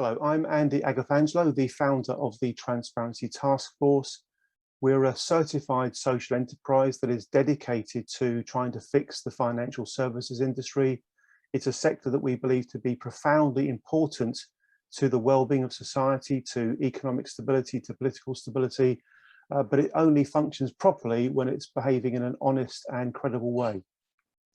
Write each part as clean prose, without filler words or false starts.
Hello, I'm Andy Agathangelo, the founder of the Transparency Task Force. We're a certified social enterprise that is dedicated to trying to fix the financial services industry. It's a sector that we believe to be profoundly important to the well-being of society, to economic stability, to political stability, but it only functions properly when it's behaving in an honest and credible way.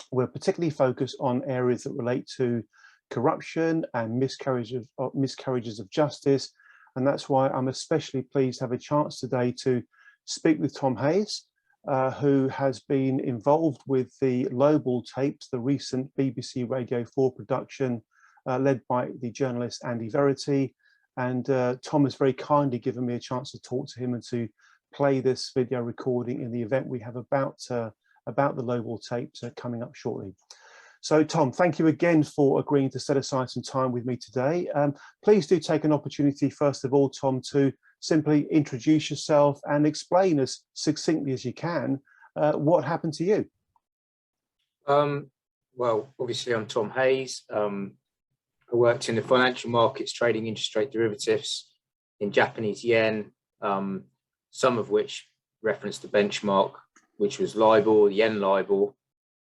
We're particularly focused on areas that relate to corruption and miscarriages of justice, and that's why I'm especially pleased to have a chance today to speak with Tom Hayes, who has been involved with the Lowball tapes, the recent BBC Radio 4 production led by the journalist Andy Verity. And Tom has very kindly given me a chance to talk to him and to play this video recording in the event we have about the Lowball tapes coming up shortly. So Tom, thank you again for agreeing to set aside some time with me today. Please do take an opportunity, first of all, Tom, to simply introduce yourself and explain as succinctly as you can what happened to you. Well, obviously I'm Tom Hayes. I worked in the financial markets, trading interest rate derivatives in Japanese yen, some of which referenced the benchmark, which was LIBOR, the yen LIBOR.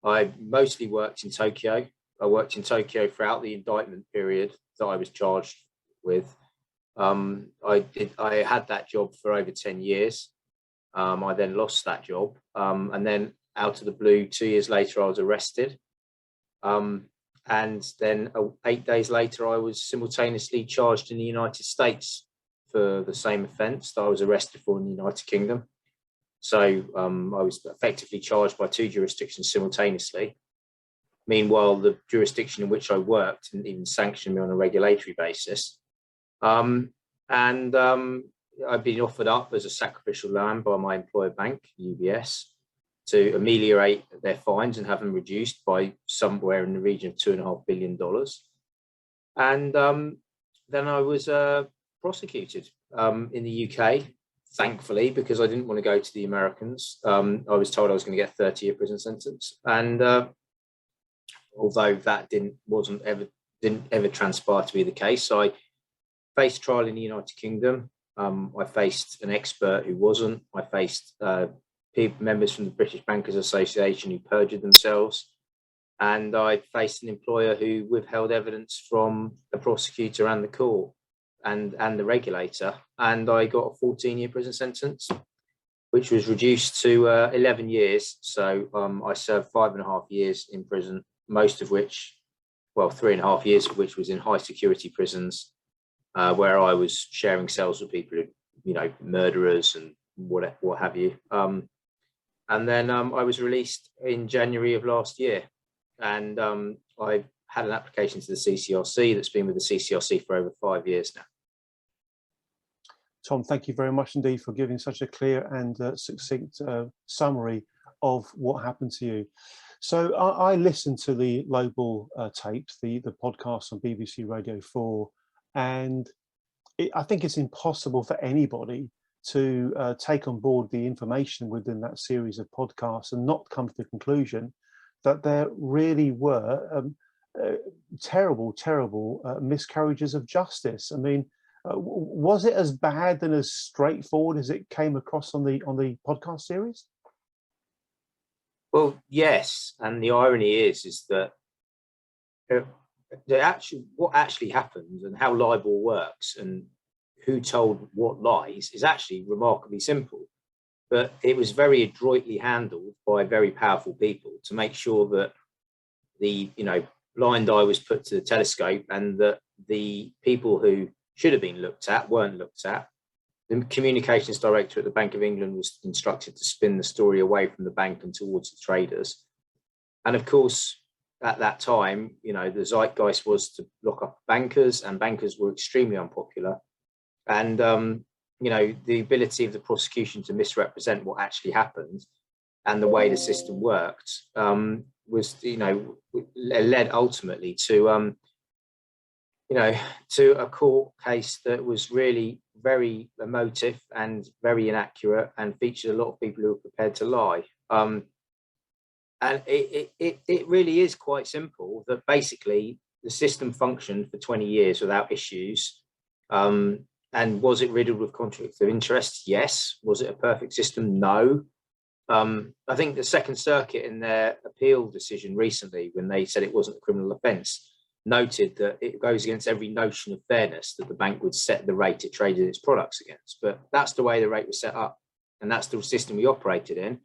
I mostly worked in Tokyo. I worked in Tokyo throughout the indictment period that I was charged with. I had that job for over 10 years. I then lost that job. And then out of the blue, 2 years later, I was arrested. And then 8 days later, I was simultaneously charged in the United States for the same offence that I was arrested for in the United Kingdom. So I was effectively charged by two jurisdictions simultaneously. Meanwhile, the jurisdiction in which I worked didn't even sanction me on a regulatory basis. I've been offered up as a sacrificial lamb by my employer bank, UBS, to ameliorate their fines and have them reduced by somewhere in the region of $2.5 billion. And then I was prosecuted in the UK. Thankfully, because I didn't want to go to the Americans. I was told I was going to get a 30-year prison sentence, and although that didn't ever transpire to be the case, I faced trial in the United Kingdom. I faced an expert who wasn't. I faced members from the British Bankers Association who perjured themselves, and I faced an employer who withheld evidence from the prosecutor and the court. And the regulator, and I got a 14-year prison sentence, which was reduced to 11 years. So I served 5.5 years in prison, most of which, well, 3.5 years of which was in high security prisons, where I was sharing cells with people who, murderers and what have you. And then I was released in January of last year, and I had an application to the CCRC that's been with the CCRC for over 5 years now. Tom, thank you very much indeed for giving such a clear and succinct summary of what happened to you. So I listened to the Lowball tapes, the podcast on BBC Radio 4, and I think it's impossible for anybody to take on board the information within that series of podcasts and not come to the conclusion that there really were terrible miscarriages of justice. I mean, was it as bad and as straightforward as it came across on the podcast series? Well, yes, and the irony is that what actually happened and how LIBOR works and who told what lies is actually remarkably simple. But it was very adroitly handled by very powerful people to make sure that the blind eye was put to the telescope, and that the people who should have been looked at weren't looked at. The communications director at the Bank of England was instructed to spin the story away from the bank and towards the traders. And of course, at that time, the zeitgeist was to lock up bankers, and bankers were extremely unpopular. And, the ability of the prosecution to misrepresent what actually happened and the way the system worked was, led ultimately to, to a court case that was really very emotive and very inaccurate and featured a lot of people who were prepared to lie. And it really is quite simple that basically the system functioned for 20 years without issues. And was it riddled with conflicts of interest? Yes. Was it a perfect system? No. I think the Second Circuit in their appeal decision recently, when they said it wasn't a criminal offence, noted that it goes against every notion of fairness that the bank would set the rate it traded its products against. But that's the way the rate was set up, and that's the system we operated in.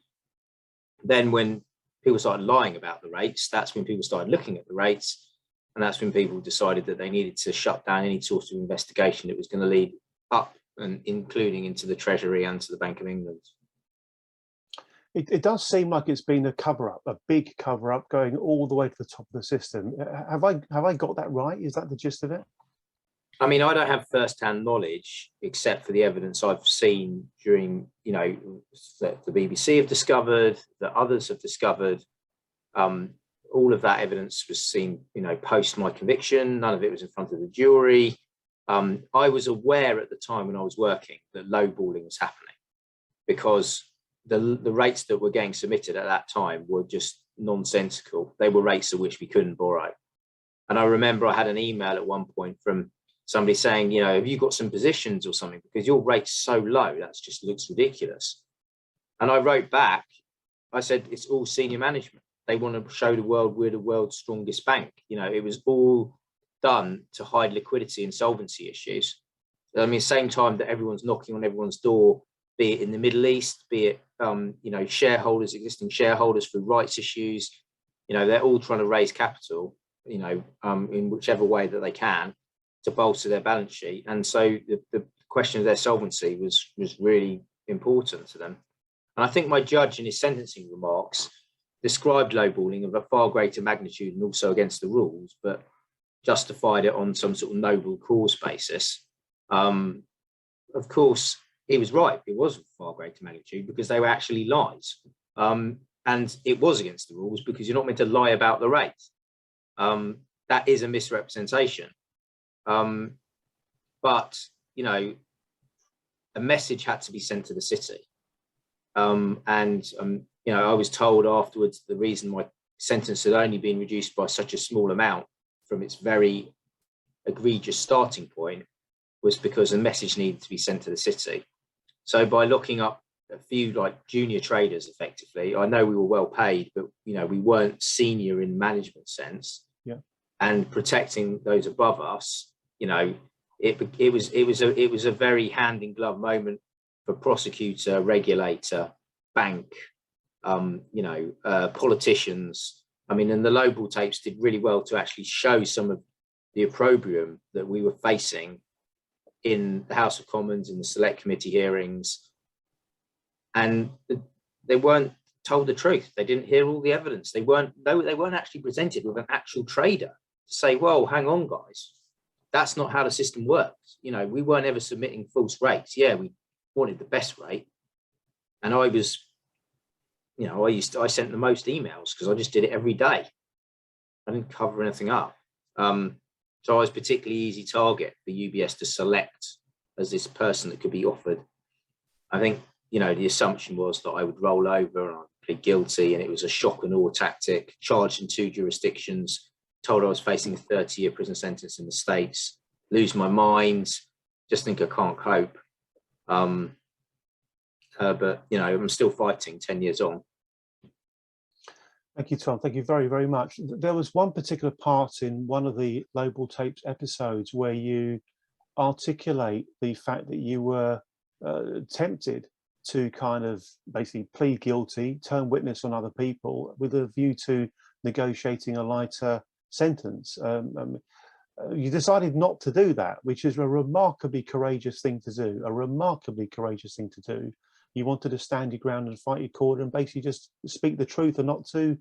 Then when people started lying about the rates, that's when people started looking at the rates, and that's when people decided that they needed to shut down any sort of investigation that was going to lead up, and including into the Treasury and to the Bank of England. It does seem like it's been a cover-up, a big cover-up going all the way to the top of the system. Have I got that right? Is that the gist of it? I mean, I don't have first-hand knowledge except for the evidence I've seen during, that the BBC have discovered, that others have discovered. All of that evidence was seen, post my conviction. None of it was in front of the jury. I was aware at the time when I was working that lowballing was happening, because the rates that were getting submitted at that time were just nonsensical. They were rates at which we couldn't borrow. And I remember I had an email at one point from somebody saying, have you got some positions or something? Because your rate's so low, that just looks ridiculous. And I wrote back, I said, it's all senior management. They want to show the world we're the world's strongest bank. It was all done to hide liquidity and solvency issues. I mean, same time that everyone's knocking on everyone's door, be it in the Middle East, be it, shareholders, existing shareholders through rights issues, they're all trying to raise capital, in whichever way that they can to bolster their balance sheet. And so the question of their solvency was really important to them. And I think my judge in his sentencing remarks described lowballing of a far greater magnitude and also against the rules, but justified it on some sort of noble cause basis. Of course, he was right. It was of far greater magnitude because they were actually lies. And it was against the rules because you're not meant to lie about the rate. That is a misrepresentation. But, a message had to be sent to the city. I was told afterwards the reason my sentence had only been reduced by such a small amount from its very egregious starting point was because a message needed to be sent to the city. So by locking up a few junior traders, effectively, I know we were well paid, but we weren't senior in management sense. Yeah. And protecting those above us, it was a very hand in glove moment for prosecutor, regulator, bank, politicians. I mean, and the lowball tapes did really well to actually show some of the opprobrium that we were facing in the House of Commons, in the Select Committee hearings. And they weren't told the truth. They didn't hear all the evidence. They weren't actually presented with an actual trader to say, well, hang on, guys, that's not how the system works. We weren't ever submitting false rates. Yeah, we wanted the best rate. And I was, I sent the most emails because I just did it every day. I didn't cover anything up. So I was particularly easy target for UBS to select as this person that could be offered. I think, the assumption was that I would roll over and I'd plead guilty, and it was a shock and awe tactic, charged in 2 jurisdictions, told I was facing a 30-year prison sentence in the States, lose my mind, just think I can't cope. But, I'm still fighting 10 years on. Thank you, Tom. Thank you very, very much. There was one particular part in one of the Lowball Tapes episodes where you articulate the fact that you were tempted to kind of basically plead guilty, turn witness on other people with a view to negotiating a lighter sentence. You decided not to do that, which is a remarkably courageous thing to do, You wanted to stand your ground and fight your corner and basically just speak the truth and not to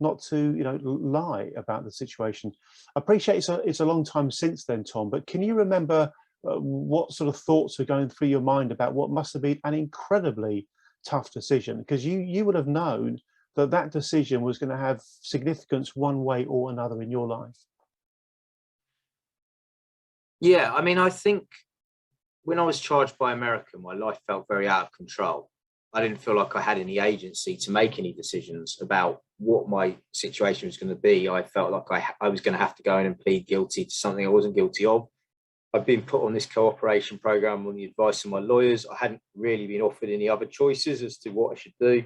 lie about the situation. I appreciate it's a long time since then, Tom, but can you remember what sort of thoughts were going through your mind about what must have been an incredibly tough decision? Because you would have known that decision was going to have significance one way or another in your life. Yeah, I mean, I think when I was charged by America, my life felt very out of control. I didn't feel like I had any agency to make any decisions about what my situation was going to be. I felt like I was going to have to go in and plead guilty to something I wasn't guilty of. I've been put on this cooperation program on the advice of my lawyers. I hadn't really been offered any other choices as to what I should do.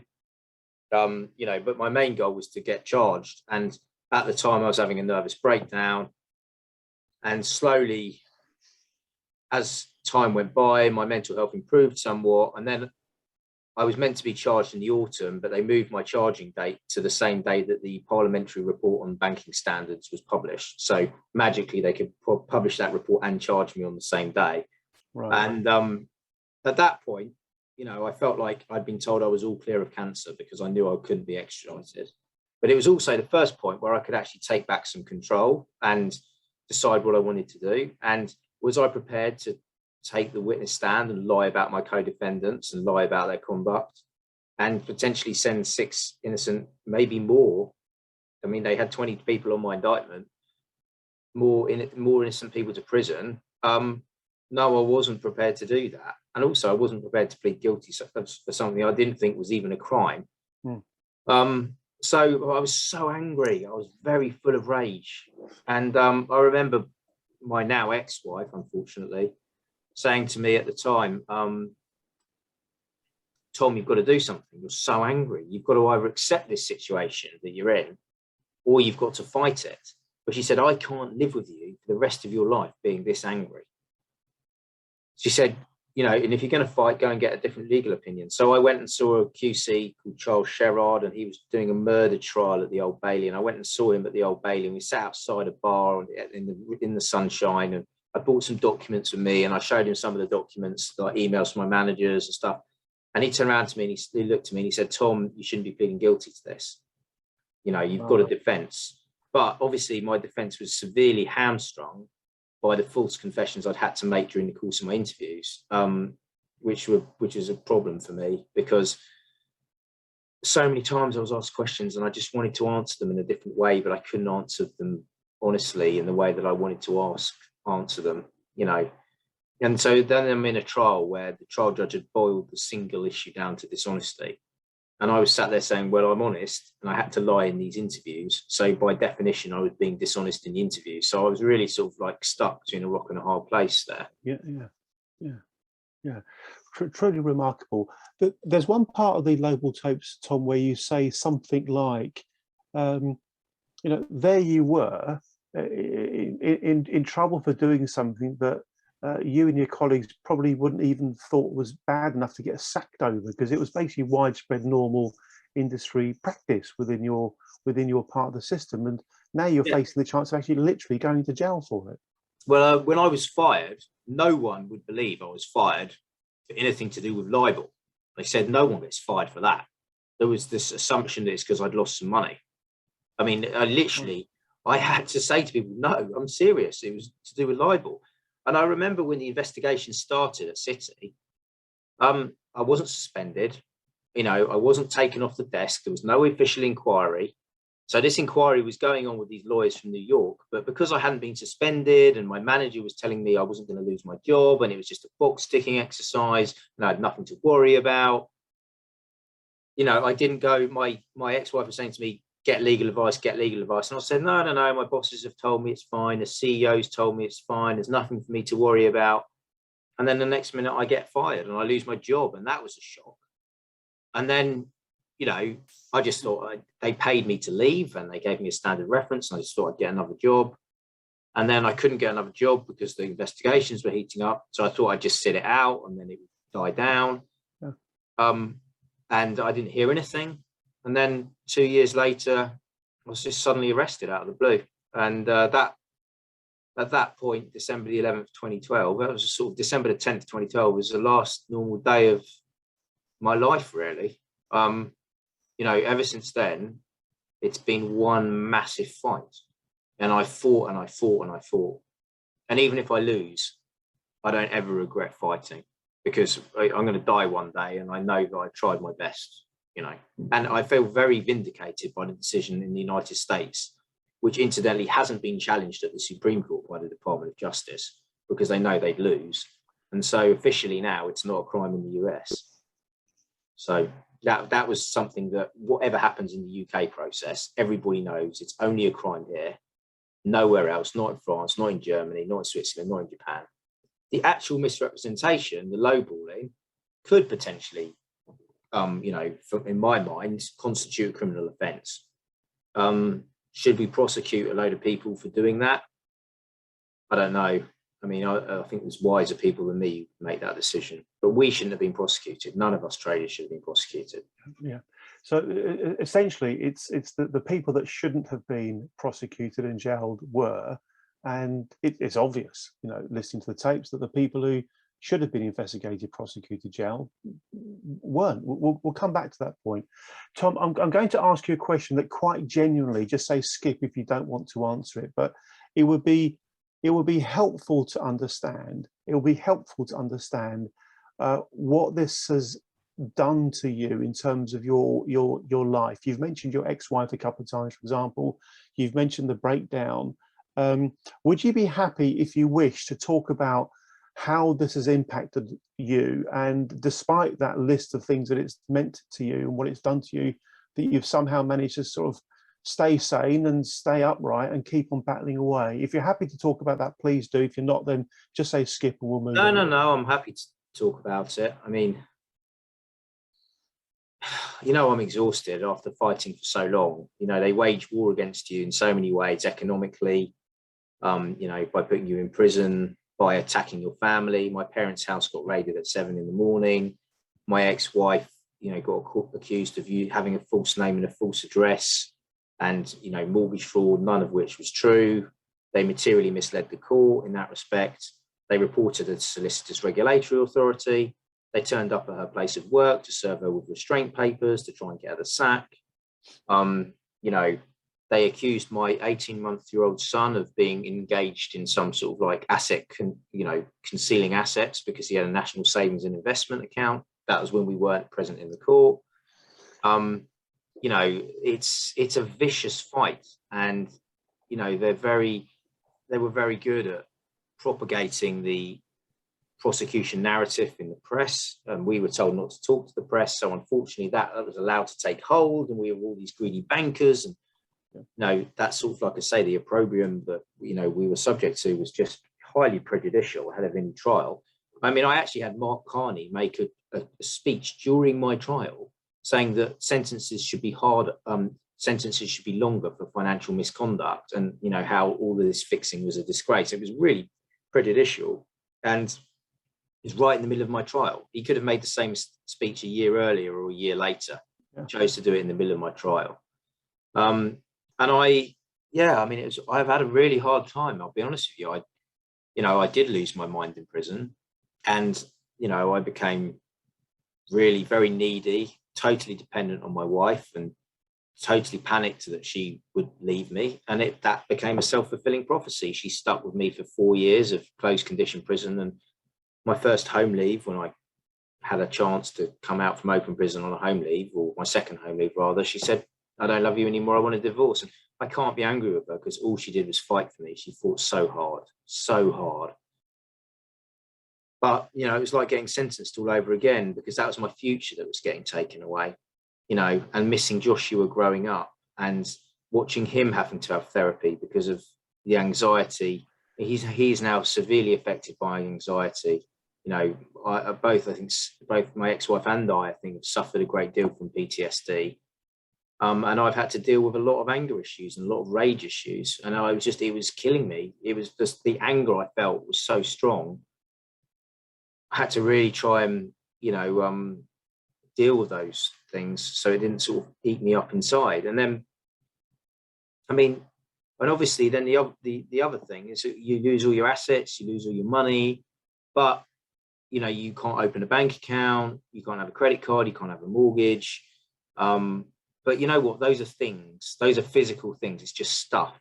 You know, but my main goal was to get charged. And at the time I was having a nervous breakdown, and slowly as time went by, my mental health improved somewhat. And then I was meant to be charged in the autumn, but they moved my charging date to the same day that the parliamentary report on banking standards was published. So magically they could publish that report and charge me on the same day. Right. And at that point, you know, I felt like I'd been told I was all clear of cancer because I knew I couldn't be extradited. But it was also the first point where I could actually take back some control and decide what I wanted to do. And was I prepared to take the witness stand and lie about my co-defendants and lie about their conduct and potentially send 6 innocent, maybe more? I mean, they had 20 people on my indictment, more innocent people to prison. No, I wasn't prepared to do that. And also I wasn't prepared to plead guilty for something I didn't think was even a crime. So I was so angry. I was very full of rage. And I remember my now ex-wife, unfortunately, saying to me at the time, Tom, you've got to do something. You're so angry. You've got to either accept this situation that you're in, or you've got to fight it. But she said, I can't live with you for the rest of your life being this angry. She said, you know, and if you're going to fight, go and get a different legal opinion. So I went and saw a QC called Charles Sherrard, and he was doing a murder trial at the Old Bailey. And I went and saw him at the Old Bailey, and we sat outside a bar in the sunshine. And I brought some documents with me, and I showed him some of the documents, like emails from my managers and stuff. And he turned around to me and he looked at me and he said, Tom, you shouldn't be pleading guilty to this. You know, you've got a defense. But obviously my defense was severely hamstrung by the false confessions I'd had to make during the course of my interviews, which is a problem for me, because so many times I was asked questions and I just wanted to answer them in a different way, but I couldn't answer them honestly in the way that I wanted to answer them, you know. And so then I'm in a trial where the trial judge had boiled the single issue down to dishonesty. And I was sat there saying, well, I'm honest, and I had to lie in these interviews. So by definition, I was being dishonest in the interview. So I was really sort of like stuck between a rock and a hard place there. Yeah. Truly remarkable. There's one part of the Lowball tapes, Tom, where you say something like, you know, there you were in trouble for doing something that you and your colleagues probably wouldn't even thought was bad enough to get sacked over, because it was basically widespread normal industry practice within your part of the system, and now you're facing the chance of actually literally going to jail for it. Well, when I was fired, no one would believe I was fired for anything to do with libel. They said no one gets fired for that. There was this assumption that it's because I'd lost some money. I mean, I had to say to people, no, I'm serious. It was to do with libel. And I remember when the investigation started at City, I wasn't suspended. You know, I wasn't taken off the desk. There was no official inquiry. So this inquiry was going on with these lawyers from New York. But because I hadn't been suspended and my manager was telling me I wasn't going to lose my job and it was just a box ticking exercise and I had nothing to worry about, you know, I didn't go. My ex-wife was saying to me, get legal advice. And I said, no, my bosses have told me it's fine. The CEO's told me it's fine. There's nothing for me to worry about. And then the next minute I get fired and I lose my job. And that was a shock. And then, you know, I just thought they paid me to leave and they gave me a standard reference. And I just thought I'd get another job. And then I couldn't get another job because the investigations were heating up. So I thought I'd just sit it out and then it would die down. Yeah. And I didn't hear anything. And then 2 years later, I was just suddenly arrested out of the blue. And at that point, December the 11th, 2012, that was sort of December the 10th, 2012 was the last normal day of my life, really. You know, ever since then, it's been one massive fight. And I fought and I fought and I fought. And even if I lose, I don't ever regret fighting, because I'm going to die one day and I know that I tried my best. You know, and I feel very vindicated by the decision in the United States, which incidentally hasn't been challenged at the Supreme Court by the Department of Justice, because they know they'd lose. And so officially now it's not a crime in the US. So that was something that whatever happens in the UK process, everybody knows it's only a crime here, nowhere else, not in France, not in Germany, not in Switzerland, not in Japan. The actual misrepresentation, the lowballing, could potentially, in my mind, constitute a criminal offence. Should we prosecute a load of people for doing that? I don't know. I mean, I think there's wiser people than me who make that decision, but we shouldn't have been prosecuted. None of us traders should have been prosecuted. Yeah. So essentially, it's the people that shouldn't have been prosecuted and jailed were, and it's obvious, listening to the tapes, that the people who should have been investigated, prosecuted, jailed weren't. We'll come back to that point. Tom, I'm going to ask you a question that quite genuinely, just say skip if you don't want to answer it, but it would be helpful to understand. It will be helpful to understand what this has done to you in terms of your life. You've mentioned your ex-wife a couple of times, for example. You've mentioned the breakdown. Would you be happy, if you wish, to talk about how this has impacted you, and despite that list of things that it's meant to you and what it's done to you, that you've somehow managed to sort of stay sane and stay upright and keep on battling away? If you're happy to talk about that, please do. If you're not, then just say skip and we'll move on. No, I'm happy to talk about it. I mean, I'm exhausted after fighting for so long. They wage war against you in so many ways, economically, by putting you in prison, by attacking your family. My parents' house got raided at 7 a.m. My ex-wife, got accused of you having a false name and a false address, and mortgage fraud, none of which was true. They materially misled the court in that respect. They reported a Solicitors Regulatory Authority. They turned up at her place of work to serve her with restraint papers to try and get her the sack. They accused my 18-month-old son of being engaged in some sort of like concealing assets because he had a national savings and investment account. That was when we weren't present in the court. It's a vicious fight, and they were very good at propagating the prosecution narrative in the press, and we were told not to talk to the press. So unfortunately, that was allowed to take hold, and we were all these greedy bankers. And that's sort of, like I say, the opprobrium that we were subject to was just highly prejudicial ahead of any trial. I mean, I actually had Mark Carney make a speech during my trial saying that sentences should be sentences should be longer for financial misconduct, and how all of this fixing was a disgrace. It was really prejudicial, and it's right in the middle of my trial. He could have made the same speech a year earlier or a year later. Yeah. Chose to do it in the middle of my trial. And I've had a really hard time, I'll be honest with you. I did lose my mind in prison, and I became really very needy, totally dependent on my wife, and totally panicked that she would leave me. And that became a self-fulfilling prophecy. She stuck with me for 4 years of closed condition prison, and my first home leave, when I had a chance to come out from open prison on a home leave, or my second home leave rather, she said, "I don't love you anymore, I want a divorce." And I can't be angry with her, because all she did was fight for me. She fought so hard, so hard. But, it was like getting sentenced all over again, because that was my future that was getting taken away, and missing Joshua growing up and watching him having to have therapy because of the anxiety. He's now severely affected by anxiety. Both my ex-wife and I think, have suffered a great deal from PTSD. And I've had to deal with a lot of anger issues and a lot of rage issues. And it was killing me. It was just the anger I felt was so strong. I had to really try and, deal with those things so it didn't sort of eat me up inside. And then, and obviously then the other thing is that you lose all your assets, you lose all your money, but, you can't open a bank account, you can't have a credit card, you can't have a mortgage. But you know what? Those are things. Those are physical things. It's just stuff,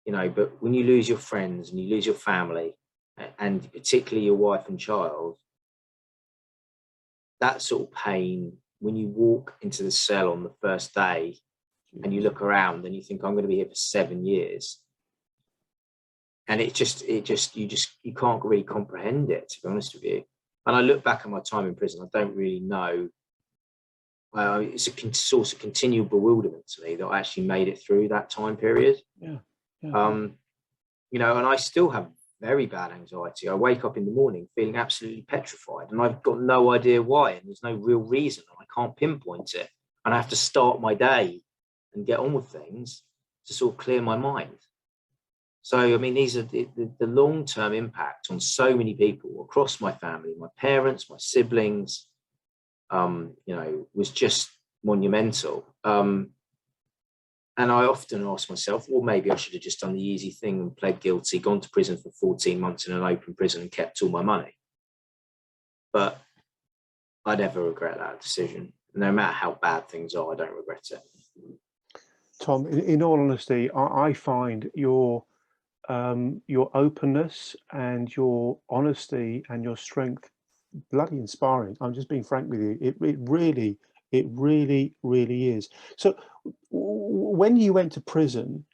But when you lose your friends and you lose your family, and particularly your wife and child, that sort of pain, when you walk into the cell on the first day and you look around and you think, I'm going to be here for 7 years. And you can't really comprehend it, to be honest with you. And I look back at my time in prison, I don't really know it's a source of continual bewilderment to me that I actually made it through that time period. Yeah. You know, and I still have very bad anxiety. I wake up in the morning feeling absolutely petrified, and I've got no idea why, and there's no real reason. I can't pinpoint it, and I have to start my day and get on with things to sort of clear my mind. So, I mean, these are the long-term impact on so many people across my family, my parents, my siblings, you know, was just monumental. And I often ask myself, well, maybe I should have just done the easy thing and pled guilty, gone to prison for 14 months in an open prison and kept all my money. But I never regret that decision. No matter how bad things are, I don't regret it. Tom, in all honesty, I find your openness and your honesty and your strength bloody inspiring. I'm just being frank with you. It really is. So when you went to prison,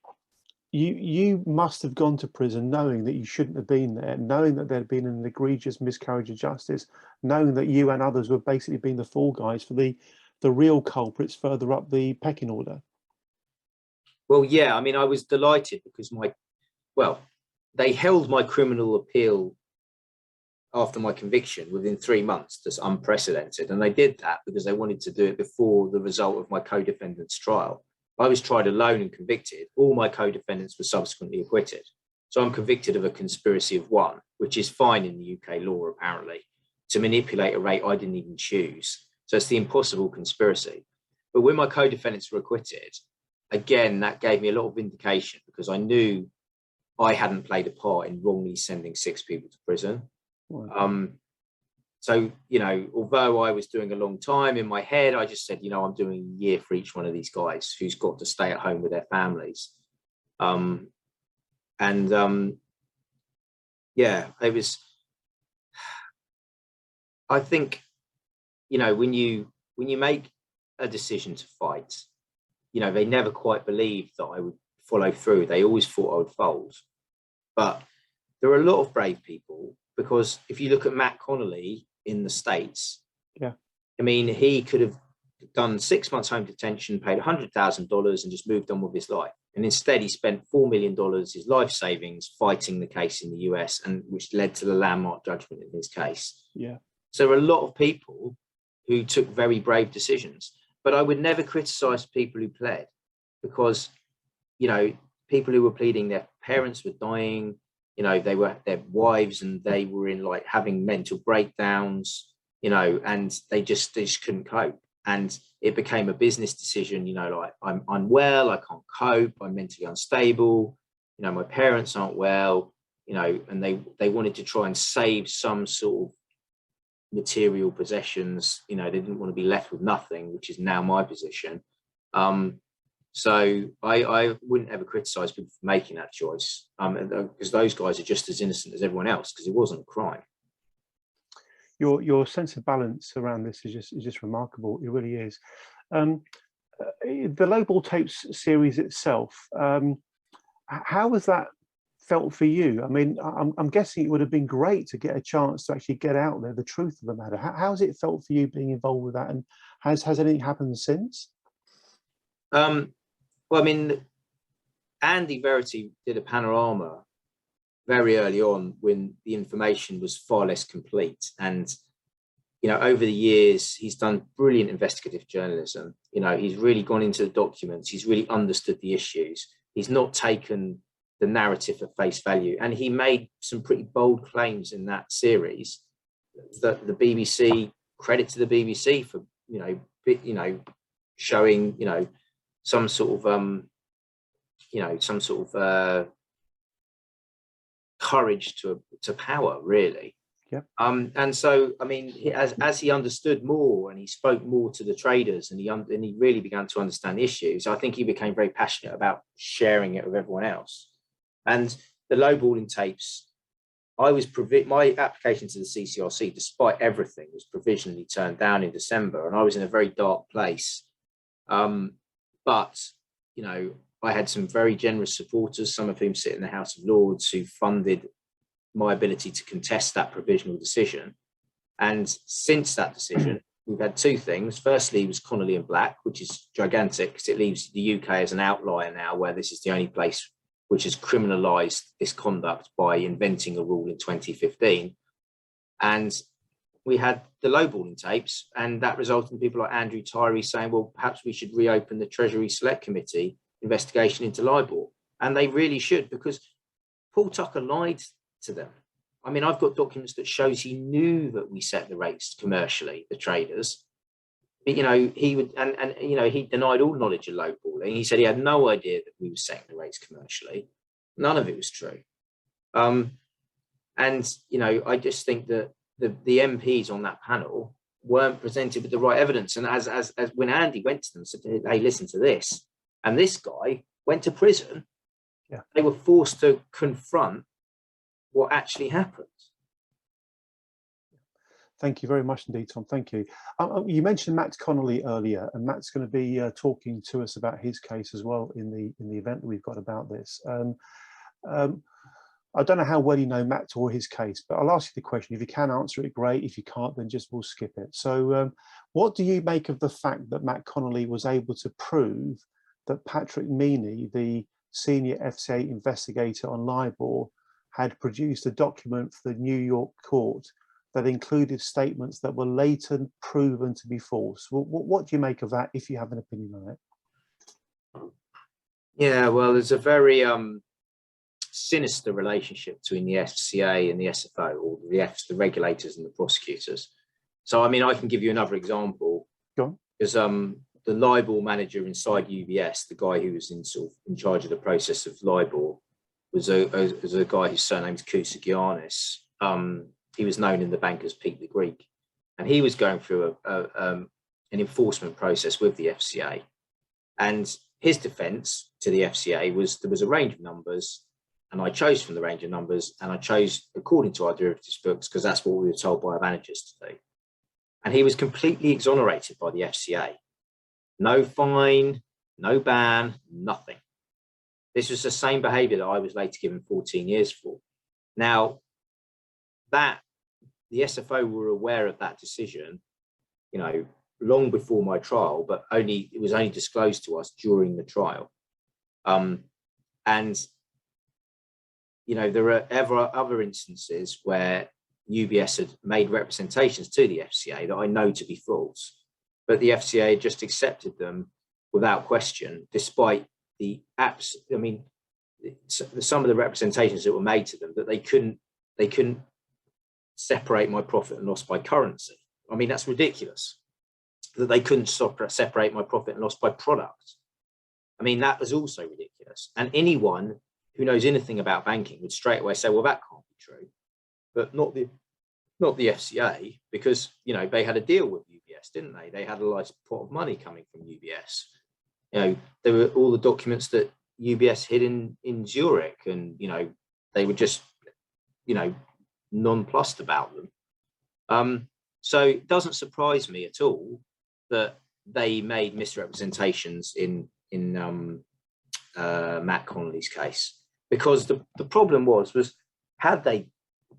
you must have gone to prison knowing that you shouldn't have been there, knowing that there had been an egregious miscarriage of justice, knowing that you and others were basically being the fall guys for the real culprits further up the pecking order. Well, yeah, I mean, I was delighted because they held my criminal appeal after my conviction within 3 months. That's unprecedented. And they did that because they wanted to do it before the result of my co-defendant's trial. I was tried alone and convicted. All my co-defendants were subsequently acquitted. So I'm convicted of a conspiracy of one, which is fine in the UK law, apparently, to manipulate a rate I didn't even choose. So it's the impossible conspiracy. But when my co-defendants were acquitted, again, that gave me a lot of vindication because I knew I hadn't played a part in wrongly sending 6 people to prison. Wow. So, you know, although I was doing a long time in my head, I just said, you know, I'm doing a year for each one of these guys who's got to stay at home with their families. Yeah, it was, I think, you know, when you make a decision to fight, you know, they never quite believed that I would follow through. They always thought I would fold. But there are a lot of brave people, because if you look at Matt Connolly in the States, yeah, I mean, he could have done 6 months home detention, paid $100,000 and just moved on with his life. And instead he spent $4 million, his life savings, fighting the case in the US, and which led to the landmark judgment in his case. Yeah. So there are a lot of people who took very brave decisions, but I would never criticize people who pled, because, you know, people who were pleading, their parents were dying, you know, they were their wives and they were in like having mental breakdowns, you know, and they just couldn't cope. And it became a business decision, you know, like I'm unwell, I can't cope, I'm mentally unstable, you know, my parents aren't well, you know, and they wanted to try and save some sort of material possessions, you know, they didn't want to be left with nothing, which is now my position. So I wouldn't ever criticize people for making that choice, because those guys are just as innocent as everyone else, because it wasn't a crime. Your sense of balance around this is just remarkable. It really is. The Low Ball Tapes series itself, how has that felt for you? I mean, I'm guessing it would have been great to get a chance to actually get out there the truth of the matter. How has it felt for you being involved with that, and has anything happened since? Well, I mean, Andy Verity did a panorama very early on when the information was far less complete. And, you know, over the years, he's done brilliant investigative journalism. You know, he's really gone into the documents. He's really understood the issues. He's not taken the narrative at face value. And he made some pretty bold claims in that series that the BBC, credit to the BBC for, showing, some sort of, courage to power, really. Yeah. And so, I mean, as he understood more and he spoke more to the traders, and he really began to understand the issues, I think he became very passionate about sharing it with everyone else. And the lowballing tapes, my application to the CCRC, despite everything, was provisionally turned down in December, and I was in a very dark place. But, you know, I had some very generous supporters, some of whom sit in the House of Lords, who funded my ability to contest that provisional decision. And since that decision, we've had two things. Firstly, was Connolly and Black, which is gigantic because it leaves the UK as an outlier now, where this is the only place which has criminalised this conduct by inventing a rule in 2015. And we had the lowballing tapes, and that resulted in people like Andrew Tyree saying, well, perhaps we should reopen the Treasury Select Committee investigation into LIBOR. And they really should, because Paul Tucker lied to them. I mean, I've got documents that shows he knew that we set the rates commercially, the traders. But, you know, he would, and you know, he denied all knowledge of lowballing. He said he had no idea that we were setting the rates commercially. None of it was true. And, you know, I just think that the MPs on that panel weren't presented with the right evidence. And as when Andy went to them and said, hey, listen to this, and this guy went to prison, yeah, they were forced to confront what actually happened. Thank you very much indeed, Tom. Thank you. You mentioned Matt Connolly earlier, and Matt's going to be talking to us about his case as well in the event that we've got about this. I don't know how well you know Matt or his case, but I'll ask you the question. If you can answer it, great. If you can't, then just we'll skip it. So what do you make of the fact that Matt Connolly was able to prove that Patrick Meany, the senior FCA investigator on LIBOR, had produced a document for the New York court that included statements that were later proven to be false? What do you make of that, if you have an opinion on it? Yeah, well, there's a very sinister relationship between the FCA and the SFO, or the regulators and the prosecutors. So, I mean, I can give you another example. Go on. Because the LIBOR manager inside UBS, the guy who was in charge of the process of LIBOR, was a guy whose surname is Kousagiannis. He was known in the bank as Pete the Greek, and he was going through an enforcement process with the FCA. And his defence to the FCA was there was a range of numbers, and I chose from the range of numbers, and I chose according to our derivatives books because that's what we were told by our managers to do. And he was completely exonerated by the FCA. No fine, no ban, nothing. This was the same behaviour that I was later given 14 years for. Now, that the SFO were aware of that decision, you know, long before my trial, but it was only disclosed to us during the trial. And, you know, there are other instances where UBS had made representations to the FCA that I know to be false, but the FCA just accepted them without question, despite the apps. I mean, some of the representations that were made to them that they couldn't separate my profit and loss by currency. I mean, that's ridiculous. That they couldn't separate my profit and loss by product. I mean, that was also ridiculous. And anyone who knows anything about banking would straight away say, well, that can't be true. But not the FCA, because, you know, they had a deal with UBS, didn't they? They had a nice pot of money coming from UBS. You know, there were all the documents that UBS hid in Zurich, and, you know, they were just, you know, nonplussed about them. So it doesn't surprise me at all that they made misrepresentations in Matt Connolly's case, because the problem was had they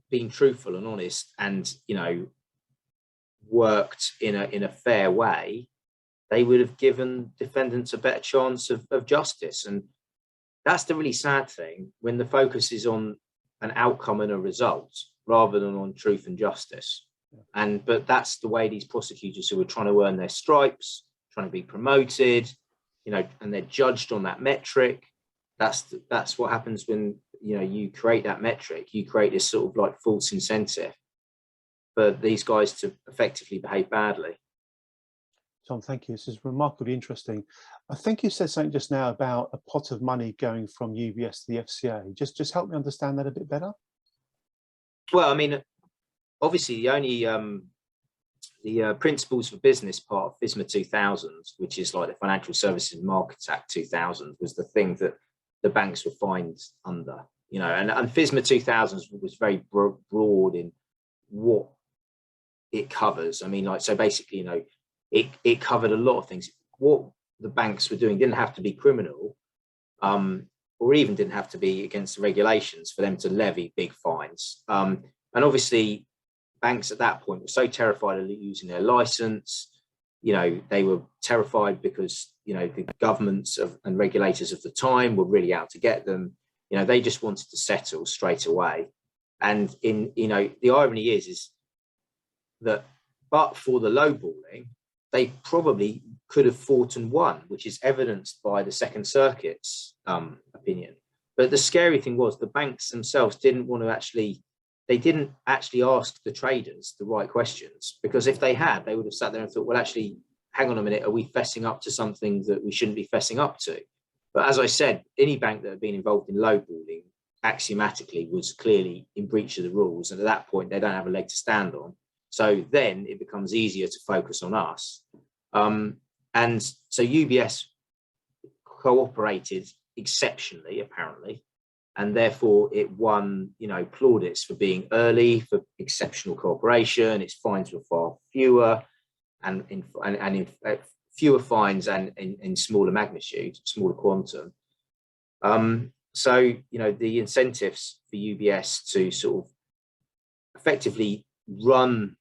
been truthful and honest and, you know, worked in a fair way, they would have given defendants a better chance of justice. And that's the really sad thing, when the focus is on an outcome and a result rather than on truth and justice. But that's the way these prosecutors who are trying to earn their stripes, trying to be promoted, you know, and they're judged on that metric. That's what happens when, you know, you create that metric. You create this sort of like false incentive for these guys to effectively behave badly. Tom, thank you. This is remarkably interesting. I think you said something just now about a pot of money going from UBS to the FCA. Just help me understand that a bit better. Well, I mean, obviously the only the Principles for Business part of FSMA 2000, which is like the Financial Services Markets Act 2000, was the thing that the banks were fined under, you know, and FSMA 2000 was very broad in what it covers. I mean, like, so basically, you know, it covered a lot of things. What the banks were doing didn't have to be criminal, or even didn't have to be against the regulations for them to levy big fines. And obviously, banks at that point were so terrified of losing their license. They were terrified because, the governments and regulators of the time were really out to get them. They just wanted to settle straight away. And the irony is that, but for the lowballing, they probably could have fought and won, which is evidenced by the Second Circuit's opinion. But the scary thing was the banks themselves didn't actually ask the traders the right questions, because if they had, they would have sat there and thought, well, actually, hang on a minute, are we fessing up to something that we shouldn't be fessing up to? But as I said, any bank that had been involved in lowballing axiomatically was clearly in breach of the rules. And at that point, they don't have a leg to stand on. So then it becomes easier to focus on us. And so UBS cooperated exceptionally, apparently, and therefore it won, plaudits for being early, for exceptional cooperation. Its fines were far fewer, and in fewer fines and in smaller magnitude, smaller quantum. So the incentives for UBS to sort of effectively run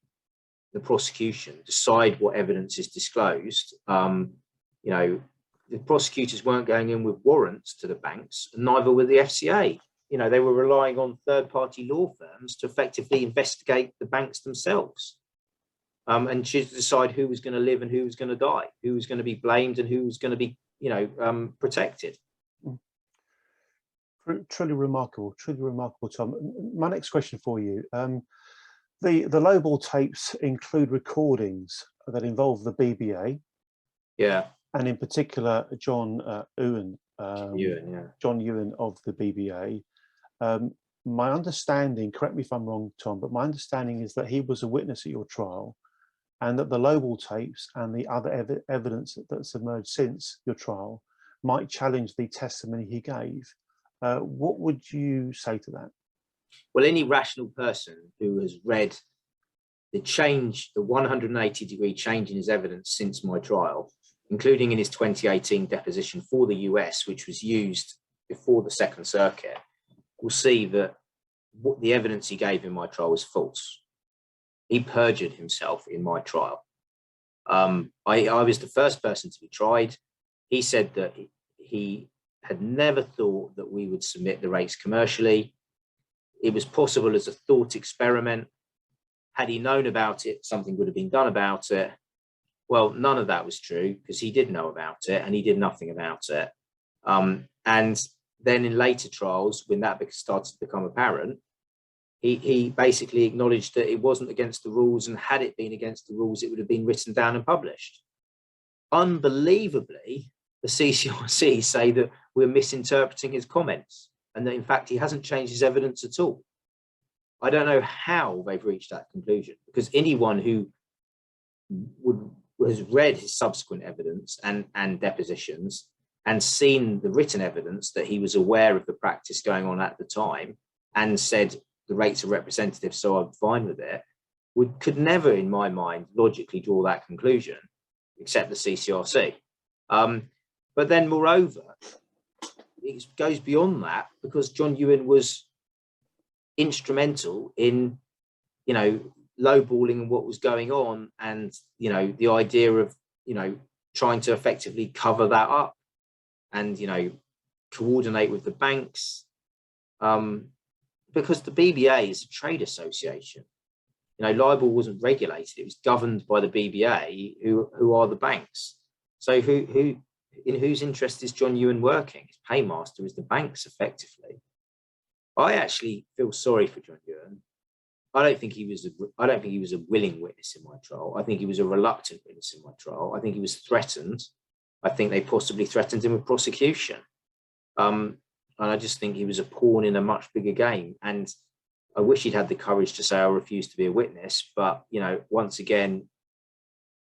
the prosecution, decide what evidence is disclosed. The prosecutors weren't going in with warrants to the banks, and neither were the FCA. They were relying on third-party law firms to effectively investigate the banks themselves, and to decide who was going to live and who was going to die, who was going to be blamed and who was going to be, protected. Truly remarkable, Tom. My next question for you. The lowball tapes include recordings that involve the BBA. Yeah. And in particular, John Ewan. John Ewan of the BBA. My understanding, correct me if I'm wrong, Tom, but my understanding is that he was a witness at your trial, and that the lowball tapes and the other evidence that's emerged since your trial might challenge the testimony he gave. What would you say to that? Well, any rational person who has read the 180-degree change in his evidence since my trial, including in his 2018 deposition for the US, which was used before the Second Circuit, will see that what the evidence he gave in my trial was false. He perjured himself in my trial. I was the first person to be tried. He said that he had never thought that we would submit the rates commercially. It was possible as a thought experiment. Had he known about it, something would have been done about it. Well, none of that was true, because he did know about it and he did nothing about it. And then in later trials, when that started to become apparent, he basically acknowledged that it wasn't against the rules, and had it been against the rules, it would have been written down and published. Unbelievably, the CCRC say that we're misinterpreting his comments, and that in fact he hasn't changed his evidence at all. I don't know how they've reached that conclusion, because anyone who has read his subsequent evidence and depositions and seen the written evidence that he was aware of the practice going on at the time and said the rates are representative, so I'm fine with it, could never, in my mind, logically draw that conclusion, except the CCRC. But then, moreover, it goes beyond that, because John Ewan was instrumental in, lowballing and what was going on, and, the idea of, trying to effectively cover that up and, coordinate with the banks. Because the BBA is a trade association. Libor wasn't regulated; it was governed by the BBA, who are the banks. So, in whose interest is John Ewan working? His paymaster is the banks, effectively. I actually feel sorry for John Ewan. I don't think he was a willing witness in my trial. I think he was a reluctant witness in my trial. I think he was threatened. I think they possibly threatened him with prosecution. And I just think he was a pawn in a much bigger game. And I wish he'd had the courage to say, I refuse to be a witness. But, once again,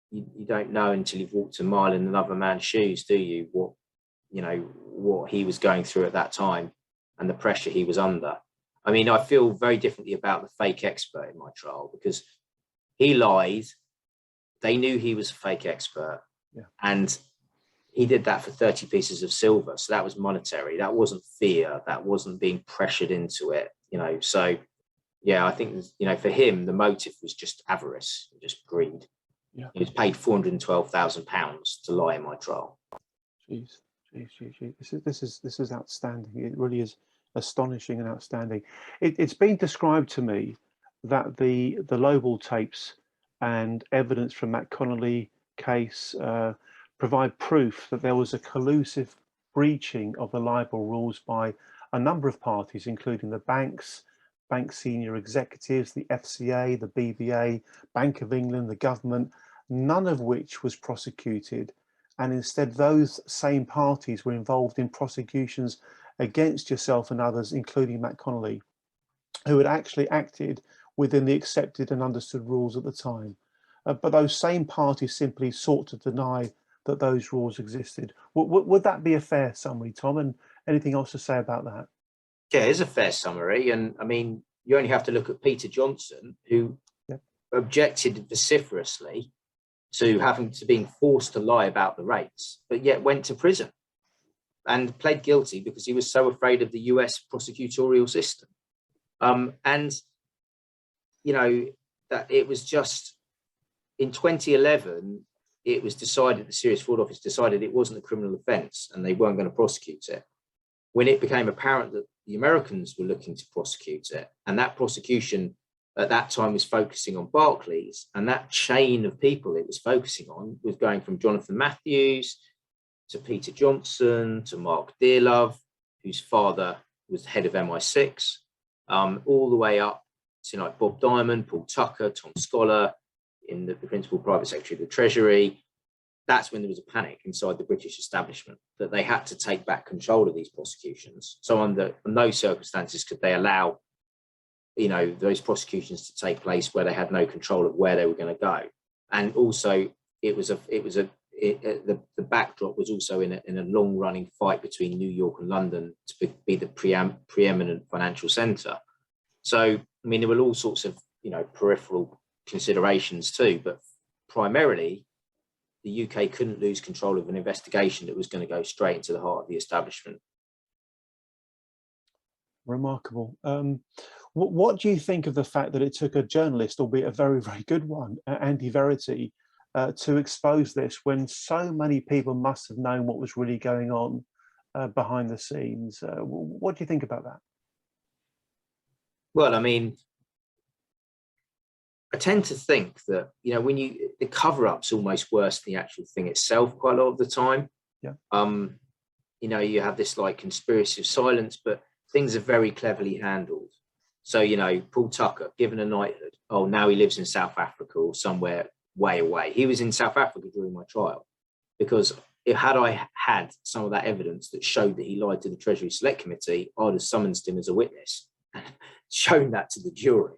you don't know until you've walked a mile in another man's shoes, do you? What he was going through at that time and the pressure he was under. I mean, I feel very differently about the fake expert in my trial, because he lied. They knew he was a fake expert. Yeah. And he did that for 30 pieces of silver. So that was monetary. That wasn't fear. That wasn't being pressured into it. So, Yeah, I think, you know, for him, the motive was just avarice, just greed. Yeah. He was paid £412,000 to lie in my trial. Jeez, jeez, jeez, jeez. This is outstanding. It really is astonishing and outstanding. It's been described to me that the Lobel tapes and evidence from Matt Connolly case provide proof that there was a collusive breaching of the libel rules by a number of parties, including the banks, bank senior executives, the FCA, the BBA, Bank of England, the government, none of which was prosecuted. And instead, those same parties were involved in prosecutions against yourself and others, including Matt Connolly, who had actually acted within the accepted and understood rules at the time. But those same parties simply sought to deny that those rules existed. Would that be a fair summary, Tom? And anything else to say about that? Yeah, it's a fair summary. And I mean, you only have to look at Peter Johnson, who objected vociferously to being forced to lie about the rates, but yet went to prison and pled guilty because he was so afraid of the US prosecutorial system. And, you know, that it was just in 2011, it was decided, the Serious Fraud Office decided it wasn't a criminal offence and they weren't going to prosecute it. When it became apparent that the Americans were looking to prosecute it, and that prosecution at that time was focusing on Barclays, and that chain of people it was focusing on was going from Jonathan Matthews to Peter Johnson to Mark Dearlove, whose father was head of MI6, all the way up to like Bob Diamond, Paul Tucker, Tom Scholar, in the principal private secretary of the Treasury. That's when there was a panic inside the British establishment that they had to take back control of these prosecutions. So under no circumstances could they allow, you know, those prosecutions to take place where they had no control of where they were going to go. And also, the backdrop was also in a long running fight between New York and London to be the preeminent financial centre. So, I mean, there were all sorts of, you know, peripheral considerations too, but primarily, the UK couldn't lose control of an investigation that was going to go straight into the heart of the establishment. Remarkable. What do you think of the fact that it took a journalist, albeit a very, very good one, Andy Verity, to expose this when so many people must have known what was really going on behind the scenes? What do you think about that? Well, I mean, I tend to think that, you know, the cover-up's almost worse than the actual thing itself quite a lot of the time. Yeah. You know, you have this like conspiracy of silence, but things are very cleverly handled. So, you know, Paul Tucker, given a knighthood. Oh, now he lives in South Africa or somewhere way away. He was in South Africa during my trial because had I had some of that evidence that showed that he lied to the Treasury Select Committee, I'd have summoned him as a witness and shown that to the jury.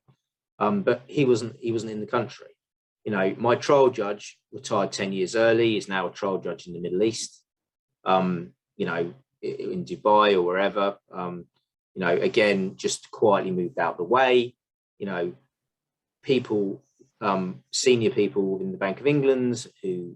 But he wasn't in the country. You know, my trial judge retired 10 years early, is now a trial judge in the Middle East, you know, in Dubai or wherever. You know, again, just quietly moved out the way. You know, people, senior people in the Bank of England who,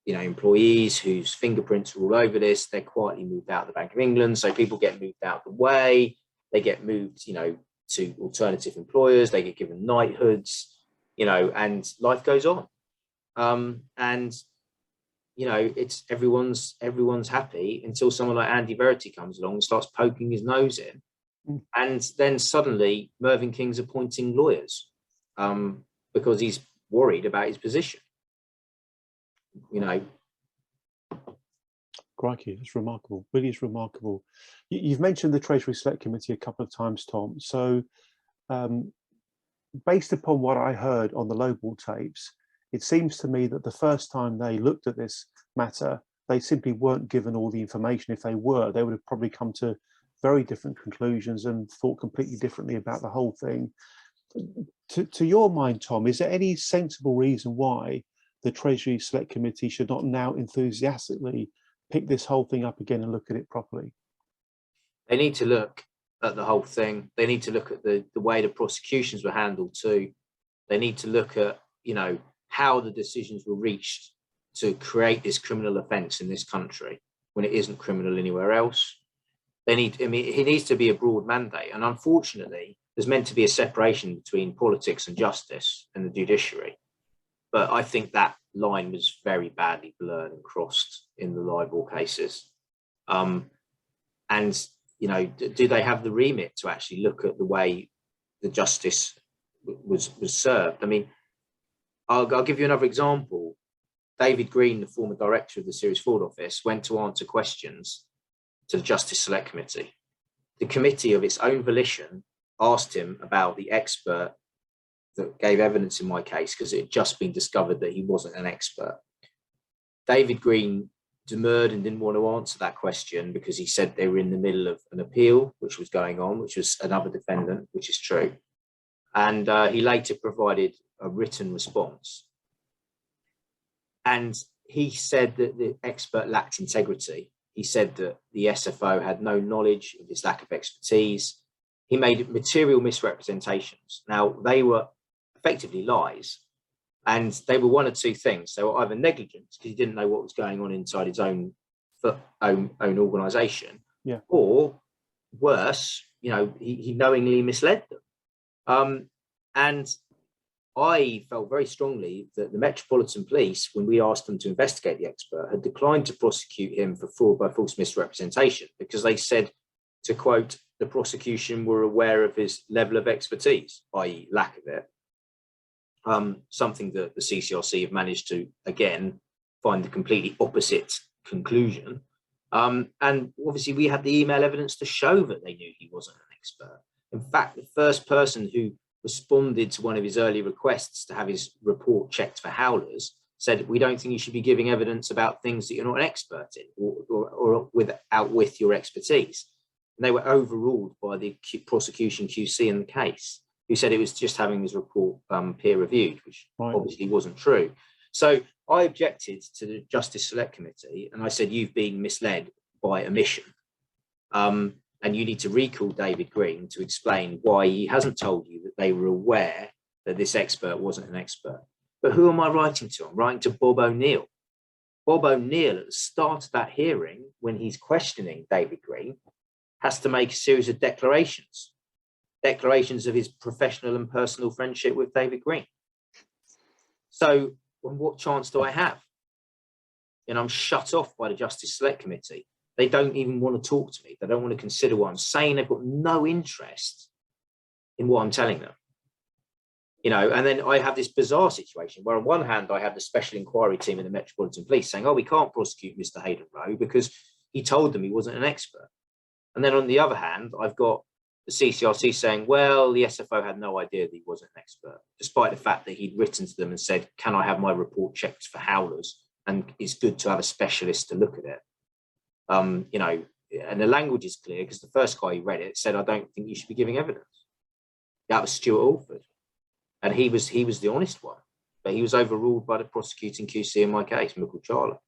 you know, employees whose fingerprints are all over this, they're quietly moved out of the Bank of England. So people get moved out of the way. They get moved, you know, to alternative employers, they get given knighthoods, you know, and life goes on. And, you know, it's everyone's happy until someone like Andy Verity comes along and starts poking his nose in. And then suddenly Mervyn King's appointing lawyers because he's worried about his position, you know. Crikey, it's remarkable. Really is remarkable. You've mentioned the Treasury Select Committee a couple of times, Tom. So based upon what I heard on the Lobel tapes, it seems to me that the first time they looked at this matter, they simply weren't given all the information. If they were, they would have probably come to very different conclusions and thought completely differently about the whole thing. To your mind, Tom, is there any sensible reason why the Treasury Select Committee should not now enthusiastically pick this whole thing up again and look at it properly? They need to look at the whole thing. They need to look at the way the prosecutions were handled too. They need to look at, you know, how the decisions were reached to create this criminal offence in this country when it isn't criminal anywhere else. They need, I mean, it needs to be a broad mandate. And unfortunately, there's meant to be a separation between politics and justice and the judiciary. But I think that line was very badly blurred and crossed in the libel cases. And, you know, do they have the remit to actually look at the way the justice was served? I mean, I'll give you another example. David Green, the former director of the Serious Fraud Office, went to answer questions to the Justice Select Committee. The committee, of its own volition, asked him about the expert that gave evidence in my case, because it had just been discovered that he wasn't an expert. David Green demurred and didn't want to answer that question because he said they were in the middle of an appeal which was going on, which was another defendant, which is true. And he later provided a written response. And he said that the expert lacked integrity. He said that the SFO had no knowledge of his lack of expertise. He made material misrepresentations. Now, they were effectively lies, and they were one of two things. They were either negligence, because he didn't know what was going on inside his own organisation, yeah, or worse, you know, he knowingly misled them. And I felt very strongly that the Metropolitan Police, when we asked them to investigate the expert, had declined to prosecute him for fraud by false misrepresentation, because they said, to quote, the prosecution were aware of his level of expertise, i.e. lack of it. Something that the CCRC have managed to, again, find the completely opposite conclusion. And obviously we had the email evidence to show that they knew he wasn't an expert. In fact, the first person who responded to one of his early requests to have his report checked for howlers said, we don't think you should be giving evidence about things that you're not an expert in, or with your expertise. And they were overruled by the prosecution QC in the case, who said it was just having his report peer reviewed, which obviously wasn't true. So I objected to the Justice Select Committee, and I said, you've been misled by omission. And you need to recall David Green to explain why he hasn't told you that they were aware that this expert wasn't an expert. But who am I writing to? I'm writing to Bob O'Neill. Bob O'Neill, at the start of that hearing, when he's questioning David Green, has to make a series of declarations of his professional and personal friendship with David Green. So what chance do I have? And I'm shut off by the Justice Select Committee. They don't even want to talk to me. They don't want to consider what I'm saying. They've got no interest in what I'm telling them. You know, and then I have this bizarre situation where on one hand, I have the special inquiry team in the Metropolitan Police saying, oh, we can't prosecute Mr. Hayden Rowe because he told them he wasn't an expert. And then on the other hand, I've got the CCRC saying, well, the SFO had no idea that he wasn't an expert, despite the fact that he'd written to them and said, can I have my report checked for howlers? And it's good to have a specialist to look at it. You know, and the language is clear because the first guy who read it said, I don't think you should be giving evidence. That was Stuart Alford. And he was the honest one, but he was overruled by the prosecuting QC in my case, Michael Charler.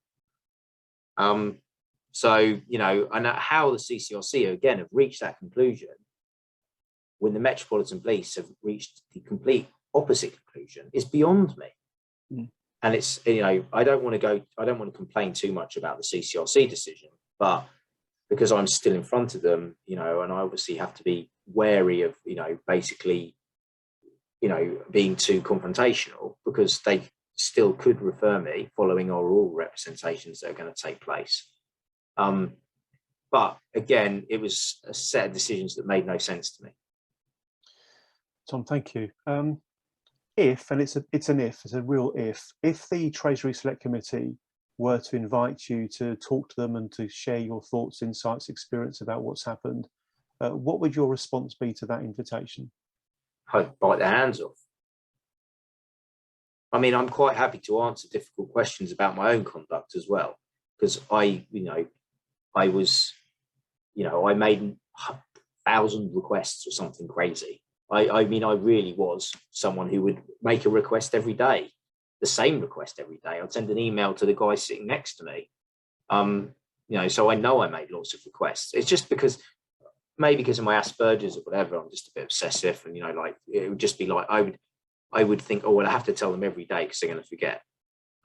So, you know, and how the CCRC, again, have reached that conclusion when the Metropolitan Police have reached the complete opposite conclusion is beyond me. Mm. And it's, you know, I don't want to complain too much about the CCRC decision, but because I'm still in front of them, you know, and I obviously have to be wary of, you know, basically, you know, being too confrontational, because they still could refer me following our oral representations that are going to take place. But again, it was a set of decisions that made no sense to me. Tom, thank you. If, and it's a real if the Treasury Select Committee were to invite you to talk to them and to share your thoughts, insights, experience about what's happened, what would your response be to that invitation? I'd bite their hands off. I mean, I'm quite happy to answer difficult questions about my own conduct as well, because I made 1,000 requests or something crazy. I mean, I really was someone who would make a request every day, the same request every day. I'd send an email to the guy sitting next to me. You know, so I know I made lots of requests. It's just maybe because of my Asperger's or whatever, I'm just a bit obsessive, and, you know, like, it would just be like, I would think, oh, well, I have to tell them every day because they're going to forget.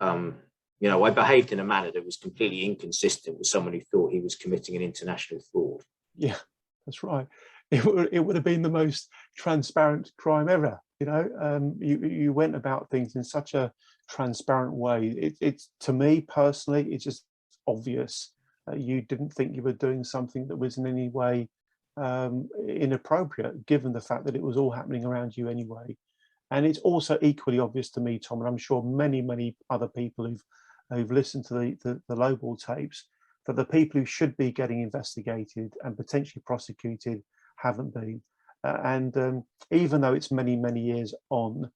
You know, I behaved in a manner that was completely inconsistent with someone who thought he was committing an international fraud. Yeah, that's right. it would have been the most transparent crime ever. You went about things in such a transparent way. It's, to me personally, it's just obvious. You didn't think you were doing something that was in any way inappropriate, given the fact that it was all happening around you anyway. And it's also equally obvious to me, Tom, and I'm sure many other people who've listened to the Lowball tapes, that the people who should be getting investigated and potentially prosecuted haven't been. And even though it's many years on,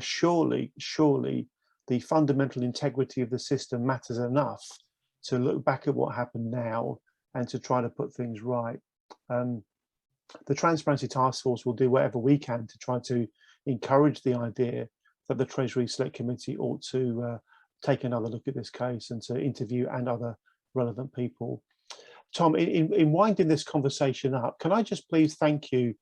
surely the fundamental integrity of the system matters enough to look back at what happened now and to try to put things right. The Transparency Task Force will do whatever we can to try to encourage the idea that the Treasury Select Committee ought to take another look at this case and to interview and other relevant people. Tom, in winding this conversation up, can I just please thank you,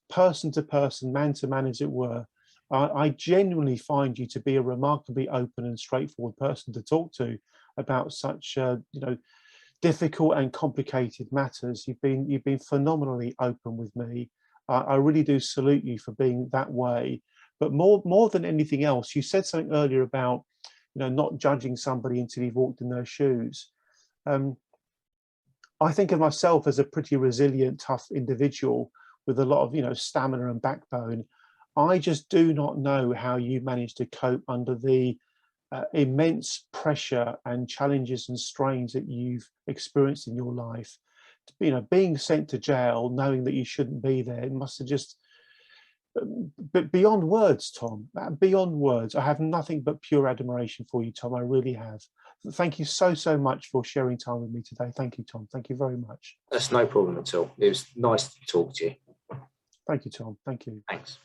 person to person, man to man, as it were. I genuinely find you to be a remarkably open and straightforward person to talk to about such, difficult and complicated matters. You've been phenomenally open with me. I really do salute you for being that way. But more than anything else, you said something earlier about, not judging somebody until you've walked in their shoes. I think of myself as a pretty resilient, tough individual with a lot of, stamina and backbone. I just do not know how you manage to cope under the immense pressure and challenges and strains that you've experienced in your life. Being sent to jail, knowing that you shouldn't be there, it must have just, but beyond words, Tom, beyond words. I have nothing but pure admiration for you, Tom. I really have. Thank you so much for sharing time with me today. Thank you, Tom. Thank you very much. That's no problem at all. It was nice to talk to you. Thank you, Tom. Thank you. Thanks.